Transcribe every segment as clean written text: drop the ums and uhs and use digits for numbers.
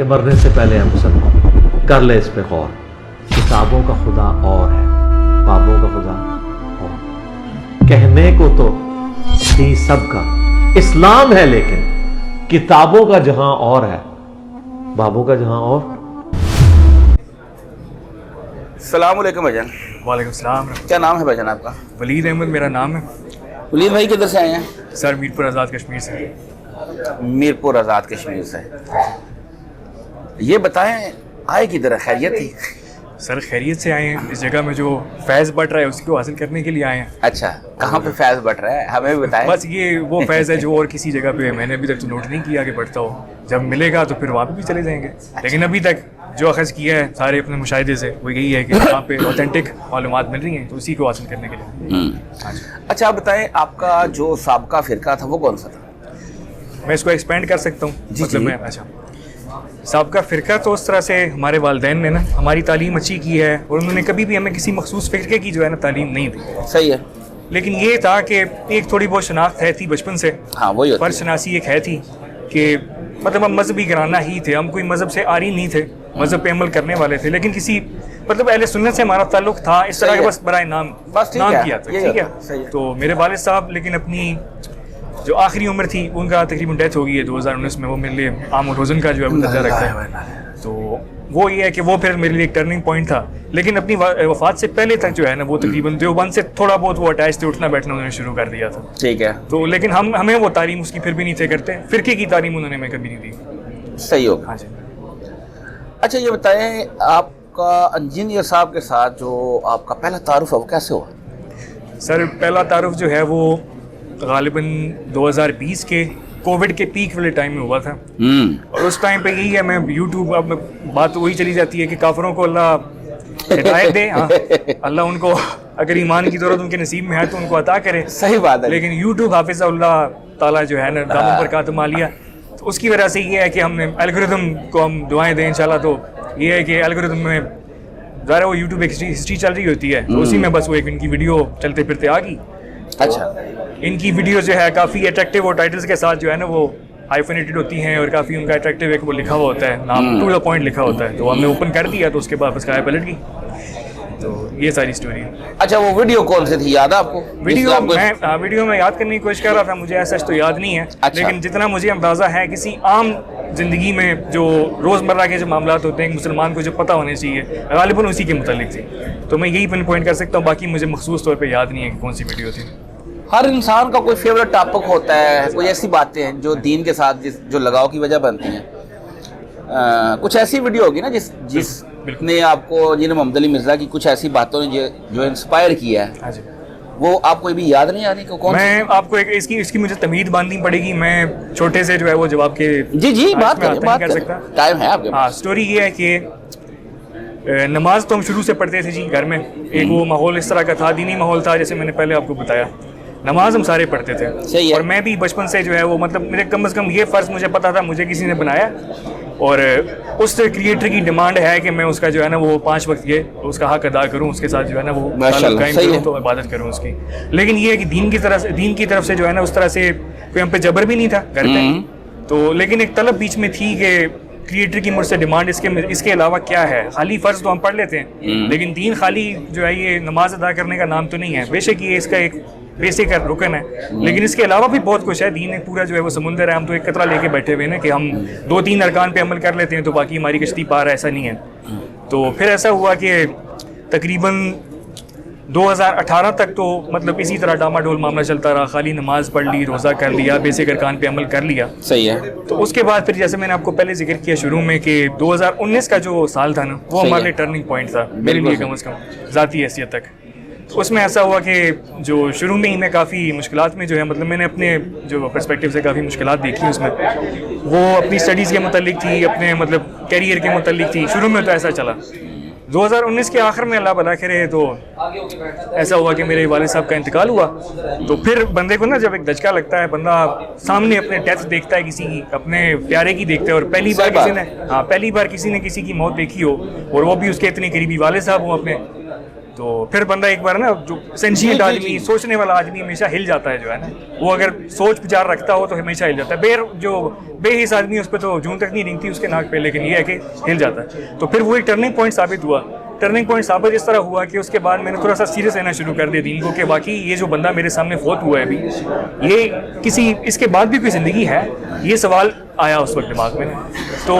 मरने से पहले है मुसलमान, कर ले इस पे गौर। किताबों का खुदा और है, बाबों का खुदा और। कहने को तो थी सबका इस्लाम है, लेकिन किताबों का जहां और है, बाबों का जहां और। सलाम अलैकुम भाईजान। वालेकुम सलाम। क्या नाम है भाईजान आपका? वलीद अहमद मेरा नाम है। वलीद भाई किधर से आए हैं? सर मीरपुर आज़ाद कश्मीर से। मीरपुर आज़ाद कश्मीर से। ये बताएं आए किधर है, खैरियत थी? सर खैरियत से आए हैं। इस जगह में जो फैज़ बढ़ रहा है उसको हासिल करने के लिए आए हैं। अच्छा, कहाँ पे फैज़ बढ़ रहा है हमें भी बताएं। बस ये वो फैज़ है जो और किसी जगह पे मैंने अभी तक तो नोट नहीं किया कि बढ़ता हो। जब मिलेगा तो फिर वहाँ पे भी चले जाएंगे। लेकिन अभी तक जो अखज़ किया है सारे अपने मुशाहिदे से वो यही है कि वहाँ पे ऑथेंटिक मालूमात मिल रही हैं, तो उसी को हासिल करने के लिए। अच्छा आप बताएं, आपका जो साबका फ़िरका था वो कौन सा था? मैं इसको एक्सपेंड कर सकता हूँ। मतलब मैं अच्छा साबका फ़िरका तो उस तरह से हमारे वालिदैन ने ना हमारी तालीम अच्छी की है और उन्होंने कभी भी हमें किसी मखसूस फ़िरके की जो है ना तालीम नहीं दी। सही है। लेकिन ये था कि एक थोड़ी बहुत शनाख्त है थी बचपन से। हाँ वही होती है। फर्ज शनासी एक है थी कि मतलब हम मजहबी घराना ही थे, हम कोई मज़हब से आरी नहीं थे, मज़हब पे अमल करने वाले थे, लेकिन किसी मतलब अहले सुन्नत से हमारा ताल्लुक था इस तरह के बस बराए नाम नाम किया था। ठीक है। तो मेरे वालिद साहब लेकिन अपनी जो आखिरी उम्र थी उनका तकरीबन डेथ हो गई है 2019 में। वो मेरे लिए आम रोज़न का जो है वो दर्जा रखता है। तो वो ये है कि वो फिर मेरे लिए एक टर्निंग पॉइंट था। लेकिन अपनी वफात से पहले तक जो है ना वो तकरीबन देवबंद से थोड़ा बहुत वो अटैच थे, उठना बैठना उन्होंने शुरू कर दिया था। ठीक है। तो लेकिन हमें वो तालीम उसकी फिर भी नहीं थे करते, फ़िरके की तालीम उन्होंने हमें कभी नहीं दी। सही होगा। हाँ जी। अच्छा ये बताएं, आपका इंजीनियर साहब के साथ जो आपका पहला तारुफ है वो कैसे हुआ? सर पहला तारुफ जो है वो गालिबन 2020 के कोविड के पीक वाले टाइम में हुआ था। और उस टाइम पे यही है, मैं यूट्यूब अब बात वही चली जाती है कि काफरों को अल्लाह हिदायत दे। हाँ, अल्लाह उनको अगर ईमान की ज़रूरत उनके नसीब में है तो उनको अता करे। सही बात है। लेकिन यूट्यूब हाफिज़हुल्लाह ताला जो है ना दामन पर कातम आलिया, तो उसकी वजह से ये है कि हमने एल्गोरिथम को हम दुआएं दें इंशाल्लाह। तो ये है कि एल्गोरिथम में ज़रा वो यूट्यूब एक हिस्ट्री चल रही होती है, तो उसी में बस वो एक इनकी वीडियो चलते फिरते आ गई। अच्छा, इनकी वीडियो जो है काफ़ी अट्रैक्टिव और टाइटल्स के साथ जो है ना वो हाइफनेटेड होती हैं और काफ़ी उनका अट्रैक्टिव एक वो लिखा हुआ होता है, नाम टू द पॉइंट लिखा होता है। तो हमने ओपन कर दिया तो उसके बाद बस गाय पलट गई। तो ये सारी स्टोरी है। अच्छा वो वीडियो कौन सी थी, याद है आपको? वीडियो में याद करने की कोशिश कर रहा था, मुझे ऐसा तो याद नहीं है। अच्छा। लेकिन जितना मुझे अंदाज़ा है किसी आम ज़िंदगी में जो रोज़मर्रा के जो मामलात होते हैं मुसलमान को जो पता होने चाहिए गालिबन उसी के मुतालिक थी। तो मैं यही पिन पॉइंट कर सकता हूँ, बाकी मुझे मखसूस तौर पर याद नहीं है कि कौन सी वीडियो थी। हर इंसान का कोई फेवरेट टॉपिक होता है, कोई ऐसी बातें हैं जो दीन के साथ जो लगाव की वजह बनती हैं। कुछ ऐसी वीडियो होगी ना जिसने आपको, जिन्हें मोहम्मद अली मिर्ज़ा की कुछ ऐसी बातों ने जो इंस्पायर किया है। हाँ जी। वो आपको भी याद नहीं आ रही? कौन? मैं आपको एक इसकी मुझे तमीद बांधनी पड़ेगी। मैं छोटे से जो है वो जवाब के जी बात कर सकता, टाइम है आपके पास। हाँ, स्टोरी ये है कि नमाज तो हम शुरू से पढ़ते थे जी घर में। एक वो माहौल इस तरह का था, दीनी माहौल था, जैसे मैंने पहले आपको बताया। नमाज हम सारे पढ़ते थे। सही है। और मैं भी बचपन से जो है वो मतलब मेरे कम से कम ये फ़र्ज़ मुझे पता था, मुझे किसी ने बनाया और उस क्रिएटर की डिमांड है कि मैं उसका जो है ना वो 5 वक्त ये उसका हक अदा करूं, उसके साथ जो है ना वो कायम करूं, तो इबादत करूं उसकी। लेकिन ये है कि दीन की तरफ से जो है ना उस तरह से कोई हम पे जबर भी नहीं था घर पे। तो लेकिन एक तलब बीच में थी कि क्रिएटर की मुझसे डिमांड इसके अलावा क्या है। खाली फ़र्ज़ तो हम पढ़ लेते हैं, लेकिन दीन खाली जो है ये नमाज अदा करने का नाम तो नहीं है। बेशक ये इसका एक बेसिक रुकन है, लेकिन इसके अलावा भी बहुत कुछ है। दीन एक पूरा जो है वो समुंदर है, हम तो एक कतरा लेके बैठे हुए हैं कि हम 2-3 अरकान पे अमल कर लेते हैं तो बाकी हमारी कश्ती पार है, ऐसा नहीं है। तो फिर ऐसा हुआ कि तकरीबन 2018 तक तो मतलब इसी तरह डामाडोल मामला चलता रहा। खाली नमाज पढ़ ली, रोज़ा कर लिया, बेसिक अरकान पे अमल कर लिया। सही है। तो उसके बाद फिर जैसे मैंने आपको पहले जिक्र किया शुरू में कि 2019 का जो साल था ना वो हमारे लिए टर्निंग पॉइंट था, मेरे लिए कम से कम ज़ाती हैसियत तक। उसमें ऐसा हुआ कि जो शुरू में ही मैं काफ़ी मुश्किलात में जो है मतलब मैंने अपने जो पर्सपेक्टिव से काफ़ी मुश्किलात देखी उसमें। वो अपनी स्टडीज़ के मुतालिक थी, अपने मतलब कैरियर के मुतालिक थी। शुरू में तो ऐसा चला। 2019 के आखिर में अल्लाह भला करे तो ऐसा हुआ कि मेरे वालिद साहब का इंतकाल हुआ। तो फिर बंदे को ना जब एक धचका लगता है, बंदा सामने अपने डेथ देखता है, किसी की अपने प्यारे की देखता है। और पहली बार किसी ने किसी की मौत देखी हो और वो भी उसके इतने करीबी वालिद साहब हो अपने, तो फिर बंदा एक बार ना जो सेंशियंट आदमी, सोचने वाला आदमी हमेशा हिल जाता है जो है ना, वो अगर सोच विचार रखता हो तो हमेशा हिल जाता है। जो बेहिस आदमी उस पर तो जून तक नहीं रेंगती उसके नाक पे, लेकिन ये है कि हिल जाता है। तो फिर वो एक टर्निंग पॉइंट साबित हुआ। टर्निंग पॉइंट साबित इस तरह हुआ कि उसके बाद मैंने थोड़ा सा सीरियस रहना शुरू कर दिया दीन को, कि बाकी ये जो बंदा मेरे सामने फोत हुआ है अभी, ये किसी इसके बाद भी कोई ज़िंदगी है, ये सवाल आया उस वक्त दिमाग में। तो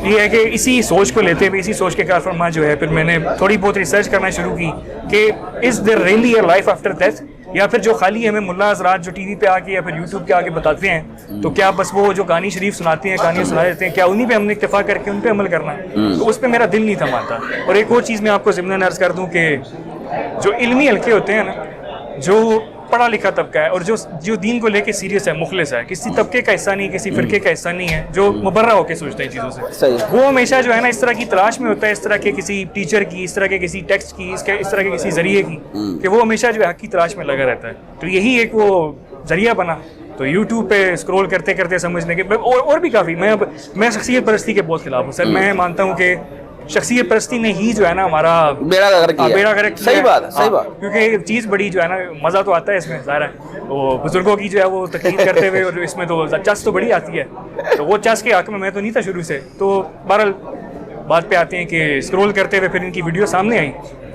ये है कि इसी सोच को लेते हुए, इसी सोच के कारफरमा जो है, फिर मैंने थोड़ी बहुत रिसर्च करना शुरू की कि is there really a life after death, या फिर जो खाली हमें मुल्ला हज़रात जो टीवी पे आके या फिर यूट्यूब पे आके बताते हैं, तो क्या बस वो जो कहानी शरीफ सुनाते हैं, कहानी सुना देते हैं, क्या उन्हीं पे हमने इत्तेफा करके उन पे अमल करना है? तो उस पर मेरा दिल नहीं था मानता। और एक और चीज़ मैं आपको ज़िम्मन अर्ज़ कर दूँ कि जो इल्मी हल्के होते हैं ना, जो पढ़ा लिखा तबका है और जो दीन को लेके सीरियस है, मुखलिस है, किसी तबके का हिस्सा नहीं, किसी फिरके का हिस्सा नहीं है, जो मुबर्रा होकर सोचते हैं चीज़ों से, वो हमेशा जो है ना इस तरह की तलाश में होता है, इस तरह के किसी टीचर की, इस तरह के किसी टेक्स्ट की, इस तरह के किसी जरिए की, कि वो हमेशा जो है हक की तलाश में लगा रहता है। तो यही एक वो जरिया बना। तो यूट्यूब पे स्क्रॉल करते करते समझने के और भी काफ़ी, मैं शख्सियत परस्ती के बहुत खिलाफ हूँ सर। मैं मानता हूँ कि शख्सियत परस्ती ने ही जो है ना हमारा बेड़ा गर्क किया। सही बात, सही बात। क्योंकि चीज़ बड़ी जो है ना, मज़ा तो आता है इसमें, ज़ाहिर है वो बुजुर्गों की जो है वो तकलीफ करते हुए, और इसमें तो चस तो बड़ी आती है। तो वो चस के हक में मैं तो नहीं था शुरू से। तो बहरहाल बात पे आते हैं कि स्क्रॉल करते हुए फिर इनकी वीडियो सामने आई।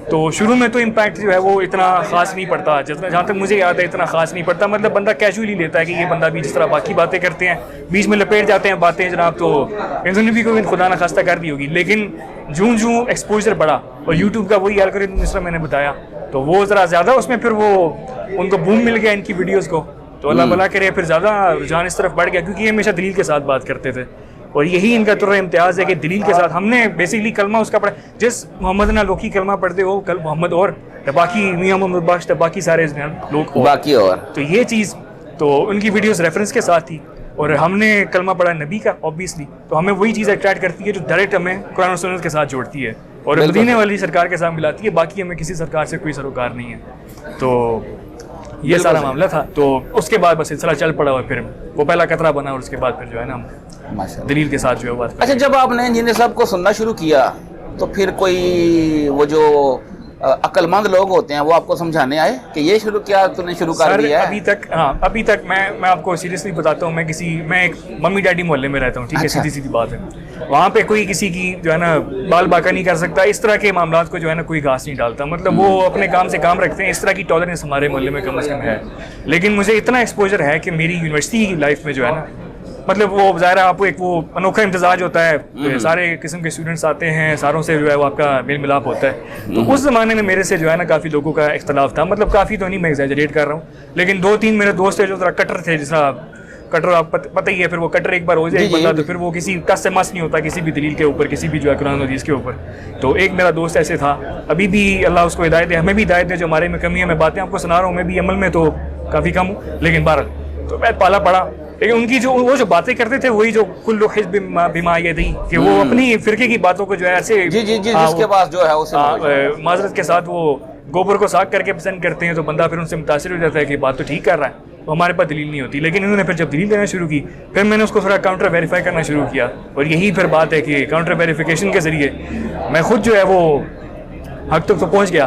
तो शुरू में तो इम्पैक्ट जो है वो इतना ख़ास नहीं पड़ता, जितना जहाँ तक मुझे याद है इतना ख़ास नहीं पड़ता। मतलब बंदा कैजुअली लेता है कि ये बंदा भी जिस तरह बाकी बातें करते हैं, बीच में लपेट जाते हैं बातें जनाब, तो इन्होंने भी कोई खुदा न खास्ता कर दी होगी। लेकिन जूं जूं एक्सपोजर बढ़ा और यूट्यूब का वही एल्गोरिथम जिस तरह मैंने बताया, तो वो ज़रा ज़्यादा उसमें फिर वो उनको बूम मिल गया इनकी वीडियोज़ को। तो अल्लाह भला करे, फिर ज़्यादा रुझान इस तरफ बढ़ गया, क्योंकि ये हमेशा दलील के साथ बात करते थे। और यही इनका तुर्रा इम्तियाज़ है कि दलील के साथ हमने बेसिकली कलमा उसका पढ़ा। जिस मोहम्मद ना लोकी कलमा पढ़ते हो, कल मोहम्मद और बाकी मियाँ मोहम्मद बख्श, बाकी सारे लोग बाकी और, तो ये चीज़ तो उनकी वीडियोस रेफरेंस के साथ थी। और हमने कलमा पढ़ा नबी का ऑब्वियसली, तो हमें वही चीज़ अट्रैक्ट करती है जो डायरेक्ट हमें कुरान और सुन्नत के साथ जोड़ती है और मदीने वाली सरकार के साथ मिलाती है। बाकी हमें किसी सरकार से कोई सरोकार नहीं है। तो ये सारा मामला था। तो उसके बाद बस सिलसिला चल पड़ा और फिर वो पहला कतरा बना, और उसके बाद फिर जो है ना दलील के साथ जो है बात। अच्छा, जब आपने इंजीनियर साहब को सुनना शुरू किया तो फिर कोई वो जो अक्लमंद लोग होते हैं वो आपको समझाने आए कि ये शुरू किया, तूने शुरू कर दिया है? अभी तक मैं आपको सीरियसली बताता हूँ, मैं एक मम्मी डैडी मोहल्ले में रहता हूँ, ठीक है? सीधी सीधी बात है। वहाँ पे कोई किसी की जो है ना बाल बाका नहीं कर सकता, इस तरह के मामलात को जो है ना कोई घास नहीं डालता। मतलब वो अपने काम से काम रखते हैं, इस तरह की टॉलरेंस हमारे मोहल्ले में कम से कम है। लेकिन मुझे इतना एक्सपोजर है कि मेरी यूनिवर्सिटी की लाइफ में जो है ना, मतलब वो ज़ाहिर आपको एक वो अनोखा इम्तजाज होता है, सारे किस्म के स्टूडेंट्स आते हैं, सारों से जो है वो आपका मेल मिलाप होता है। तो उस ज़माने में मेरे से जो है ना काफ़ी लोगों का इख्तलाफ था। मतलब काफ़ी तो नहीं, मैं एग्जैजरेट कर रहा हूँ, लेकिन 2-3 मेरे दोस्त थे जो ज़रा कट्टर थे। जैसा कट्टर आप पता ही है, फिर वो कट्टर एक बार हो जाए बंदा तो फिर वो किसी कस से मस नहीं होता किसी भी दलील के ऊपर, किसी भी जो है कुरान हदीस के ऊपर। तो एक मेरा दोस्त ऐसे था, अभी भी अल्लाह उसको हिदायत दे, हमें भी हिदायत दे, जो हमारे में कमी है। मैं बातें आपको सुना रहा हूँ, मैं भी अमल में तो काफ़ी कम हूँ, लेकिन बहरहाल तो मैं पाला पड़ा। लेकिन उनकी जो बातें करते थे वही जो कुल्लु हिज़्ब बिमा यदी, कि वो अपनी फिरके की बातों को जो है ऐसे जिसके पास जो है उसे माजरत के साथ वो गोबर को साग करके पसंद करते हैं, तो बंदा फिर उनसे मुतासिर हो जाता है कि बात तो ठीक कर रहा है, तो हमारे पास दलील नहीं होती। लेकिन इन्होंने फिर जब दलील देना शुरू की, फिर मैंने उसको थोड़ा काउंटर वेरीफाई करना शुरू किया। और यही फिर बात है कि काउंटर वेरिफिकेशन के ज़रिए मैं खुद जो है वो हक तक तो पहुँच गया,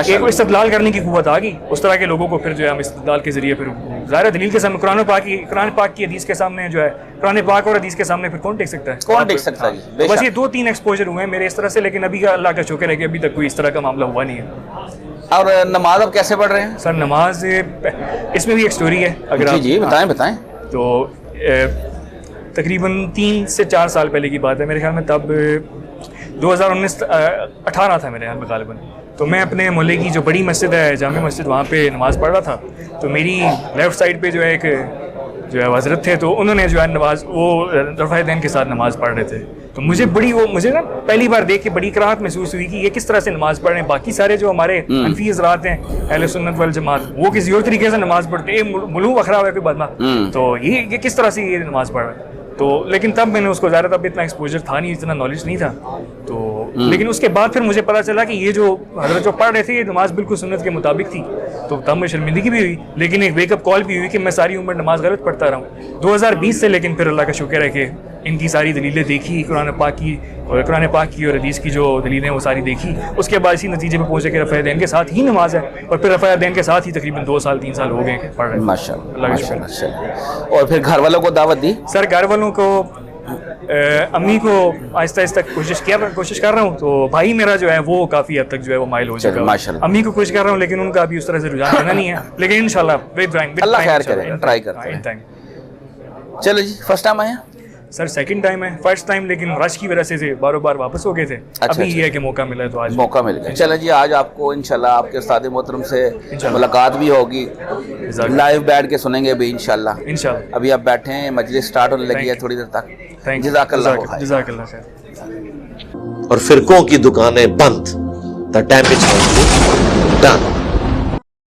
एक इस्तदलाल करने की कुव्वत आ गई। उस तरह के लोगों को फिर जो है हम इस्तदलाल के ज़रिए फिर ज़ाहिर दलील के सामने कुरान पाक की हदीस के सामने जो है, कुरान पाक और हदीस के सामने फिर कौन टेक सकता है? कौन टेक सकता है? तो बस ये 2-3 एक्सपोजर हुए हैं मेरे इस तरह से, लेकिन अभी का अल्लाह का शुक्र है कि अभी तक कोई इस तरह का मामला हुआ नहीं है। और नमाज अब कैसे पढ़ रहे हैं सर? नमाज इसमें भी एक स्टोरी है, अगर आप जी बताएं। तो तकरीबन 3 से 4 साल पहले की बात है मेरे ख्याल में, तब 2018 था मेरे ख्याल में गालिबन। तो मैं अपने मोहल्ले की जो बड़ी मस्जिद है, जामे मस्जिद, वहाँ पे नमाज़ पढ़ रहा था। तो मेरी लेफ़्ट साइड पे जो है एक जो है हज़रत थे, तो उन्होंने जो है नमाज वो रफ़ा दैन के साथ नमाज़ पढ़ रहे थे। तो मुझे ना पहली बार देख के बड़ी कराहत महसूस हुई कि ये किस तरह से नमाज़ पढ़ रहे हैं। बाकी सारे जो हमारे हनफी हज़रात हैं, अहले सुन्नत वल जमात, वो किसी और तरीके से नमाज़ पढ़ते हैं, मुलू अखरा हुआ कोई बदमा, तो ये किस तरह से ये नमाज़ पढ़ रहे हैं। तो लेकिन तब मैंने उसको ज़्यादा, तब इतना एक्सपोजर था नहीं, इतना नॉलेज नहीं था। तो लेकिन उसके बाद फिर मुझे पता चला कि ये जो हज़रत जो पढ़ रहे थे, ये नमाज़ बिल्कुल सुन्नत के मुताबिक थी। तो तब में शर्मिंदगी भी हुई, लेकिन एक वेकअप कॉल भी हुई कि मैं सारी उम्र नमाज गलत पढ़ता रहा हूँ 2020 से। लेकिन फिर अल्लाह का शुक्र है कि इनकी सारी दलीलें देखी, कुरान पाक की और कुरान पाक की और हदीस की जो दलीलें वो सारी देखी, उसके बाद इसी नतीजे पे पहुंचे कि रफ़ा दैन के साथ ही नमाज है, और फिर रफ़ा दैन के साथ ही तकरीबन 2 साल 3 साल हो गए पढ़ रहे हैं। माशाल्लाह माशाल्लाह। और फिर घर वालों को दावत दी? सर घर वालों को अम्मी को आहिस्ता आहिस्ता कोशिश कर रहा हूँ, तो भाई मेरा जो है वो काफ़ी हद तक जो है वो माइल हो चुका है। माशाल्लाह। अम्मी को कोशिश कर रहा हूँ, लेकिन उनका अभी उस तरह से रुझान बना नहीं है, लेकिन इंशाल्लाह अल्लाह खैर करे, ट्राई करते हैं। चलो जी, फर्स्ट टाइम आया? सर सेकंड टाइम है, फर्स्ट टाइम लेकिन रश की वजह से बारों बार वापस हो गए थे। अभी ये है कि मौका मिला है तो आज मौका मिल गया। चलो जी, आज आपको इंशाल्लाह आपके उस्ताद मोहतरम से मुलाकात भी होगी, लाइव बैठ के सुनेंगे भी इंशाल्लाह। अभी आप बैठे हैं, मजलिस स्टार्ट होने लगी है थोड़ी देर तक। जज़ाकल्लाह खैर। और फिरकों की दुकानें बंद, द डैमेज डन।